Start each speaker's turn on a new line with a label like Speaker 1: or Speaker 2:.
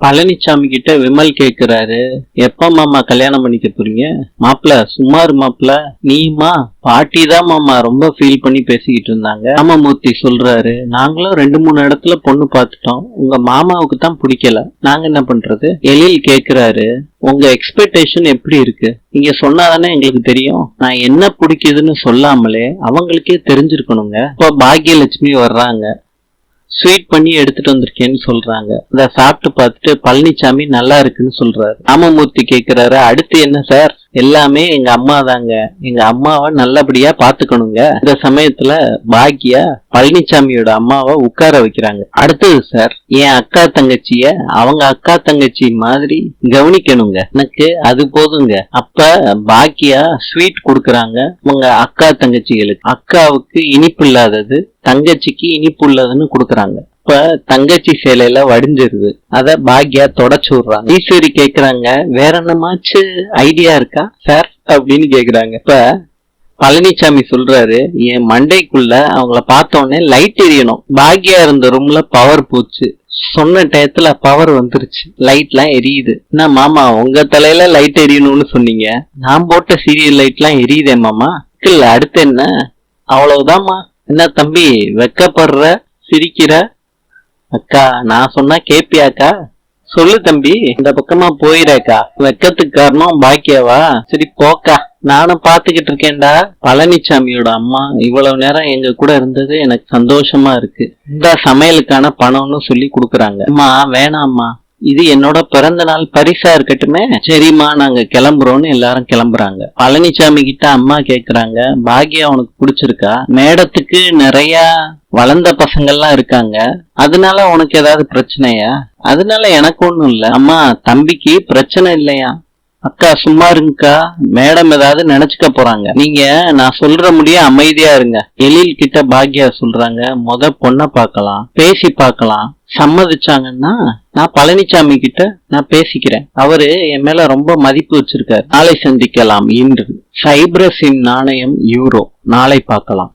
Speaker 1: பழனிசாமி கிட்ட விமல் கேக்குறாரு, எப்ப மாமா கல்யாணம் பண்ணிக்க போறீங்க? மாப்பிள்ள சுமார் மாப்பிள்ள, நீமா பாட்டி தான் மாமா ரொம்ப ஃபீல் பண்ணி பேசிக்கிட்டு இருந்தாங்க. ராமமூர்த்தி சொல்றாரு, நாங்களும் 2-3 இடத்துல பொண்ணு பார்த்துட்டோம், உங்க மாமாவுக்கு தான் பிடிக்கல, நாங்க என்ன பண்றது? எழில் கேக்குறாரு, உங்க எக்ஸ்பெக்டேஷன் எப்படி இருக்கு? நீங்க சொன்னாதானே எங்களுக்கு தெரியும். நான் என்ன பிடிக்குதுன்னு சொல்லாமலே அவங்களுக்கே தெரிஞ்சிருக்கணுங்க. இப்போ பாக்யலட்சுமி வர்றாங்க, ஸ்வீட் பண்ணி எடுத்துட்டு வந்திருக்கேன்னு சொல்றாங்க. அத சாப்பிட்டு பார்த்துட்டு பழனிசாமி நல்லா இருக்குன்னு சொல்றாரு. ராமமூர்த்தி கேக்குறாரு, அடுத்து என்ன சார்? எல்லாமே எங்க அம்மா தாங்க, எங்க அம்மாவை நல்லபடியா பாத்துக்கணுங்க. இந்த சமயத்துல பாக்கியா பழனிசாமியோட அம்மாவை உட்கார வைக்கிறாங்க. அடுத்தது சார், என் அக்கா தங்கச்சிய அவங்க அக்கா தங்கச்சி மாதிரி கவனிக்கணுங்க, எனக்கு அது போதுங்க. அப்ப பாக்கியா ஸ்வீட் கொடுக்கறாங்க உங்க அக்கா தங்கச்சிகளுக்கு. அக்காவுக்கு இனிப்பு இல்லாதது, தங்கச்சிக்கு இனிப்பு உள்ளதுன்னு கொடுக்கறாங்க. இப்ப தங்கச்சி சேலையில வடிஞ்சிருது, அத பாக்யா தொடச்சு விடுறாங்க. ஈஸ்வரி கேக்குறாங்க, வேற என்னமாச்சு ஐடியா இருக்கா சார் அப்படின்னு கேக்குறாங்க. இப்ப பழனிசாமி சொல்றாரு, என் மண்டைக்குள்ள அவங்கள பார்த்தோன்னே லைட் எரியணும். பாக்யா இருந்த ரூம்ல பவர் போச்சு, சொன்ன டயத்துல பவர் வந்துருச்சு, லைட் எல்லாம் எரியுது. என்ன மாமா உங்க தலையில லைட் எரியணும்னு சொன்னீங்க, நான் போட்ட சீரியல் லைட் எல்லாம் எரியுதே மாமா. இல்ல அடுத்து என்ன? அவ்வளவுதான்மா. என்ன தம்பி வெக்கப்படுற, சிரிக்கிற? அக்கா நான் சொன்னா கேப்பியாக்கா? சொல்லு தம்பி, இந்த பக்கமா போயிடக்கா. வெக்கத்துக்கு காரணம் பாக்கியாவா? சரி போக்கா, நானும் பாத்துக்கிட்டு இருக்கேன்டா. பழனிசாமியோட அம்மா இவ்வளவு நேரம் எங்க கூட இருந்தது எனக்கு சந்தோஷமா இருக்கு. இந்த சமையலுக்கான பணம்னு சொல்லி குடுக்கறாங்க. அம்மா வேணாம்மா, இது என்னோட பிறந்த நாள் பரிசா இருக்கட்டுமே. சரிம்மா நாங்க கிளம்புறோம்னு எல்லாரும் கிளம்புறாங்க. பழனிசாமி கிட்ட அம்மா கேக்குறாங்க, பாக்யா உனக்கு பிடிச்சிருக்கா? மேடத்துக்கு நிறைய வளர்ந்த பசங்கள்லாம் இருக்காங்க, அதனால உனக்கு ஏதாவது பிரச்சனையா? அதனால எனக்கு ஒண்ணும் இல்ல அம்மா, தம்பிக்கு பிரச்சனை இல்லையா? அக்கா சும்மா இருங்கக்கா, மேடம் ஏதாவது நினைச்சுக்க போறாங்க, நீங்க நான் சொல்ற முடிய அமைதியா இருங்க. எழில் கிட்ட பாக்யா சொல்றாங்க, பொண்ணை பார்க்கலாம், பேசி பார்க்கலாம், சம்மதிச்சாங்கன்னா நான் பழனிசாமி கிட்ட நான் பேசிக்கிறேன், அவரு என் மேல ரொம்ப மதிப்பு வச்சிருக்காரு. நாளை சந்திக்கலாம். இன்று சைப்ரஸின் நாணயம் யூரோ, நாளை பார்க்கலாம்.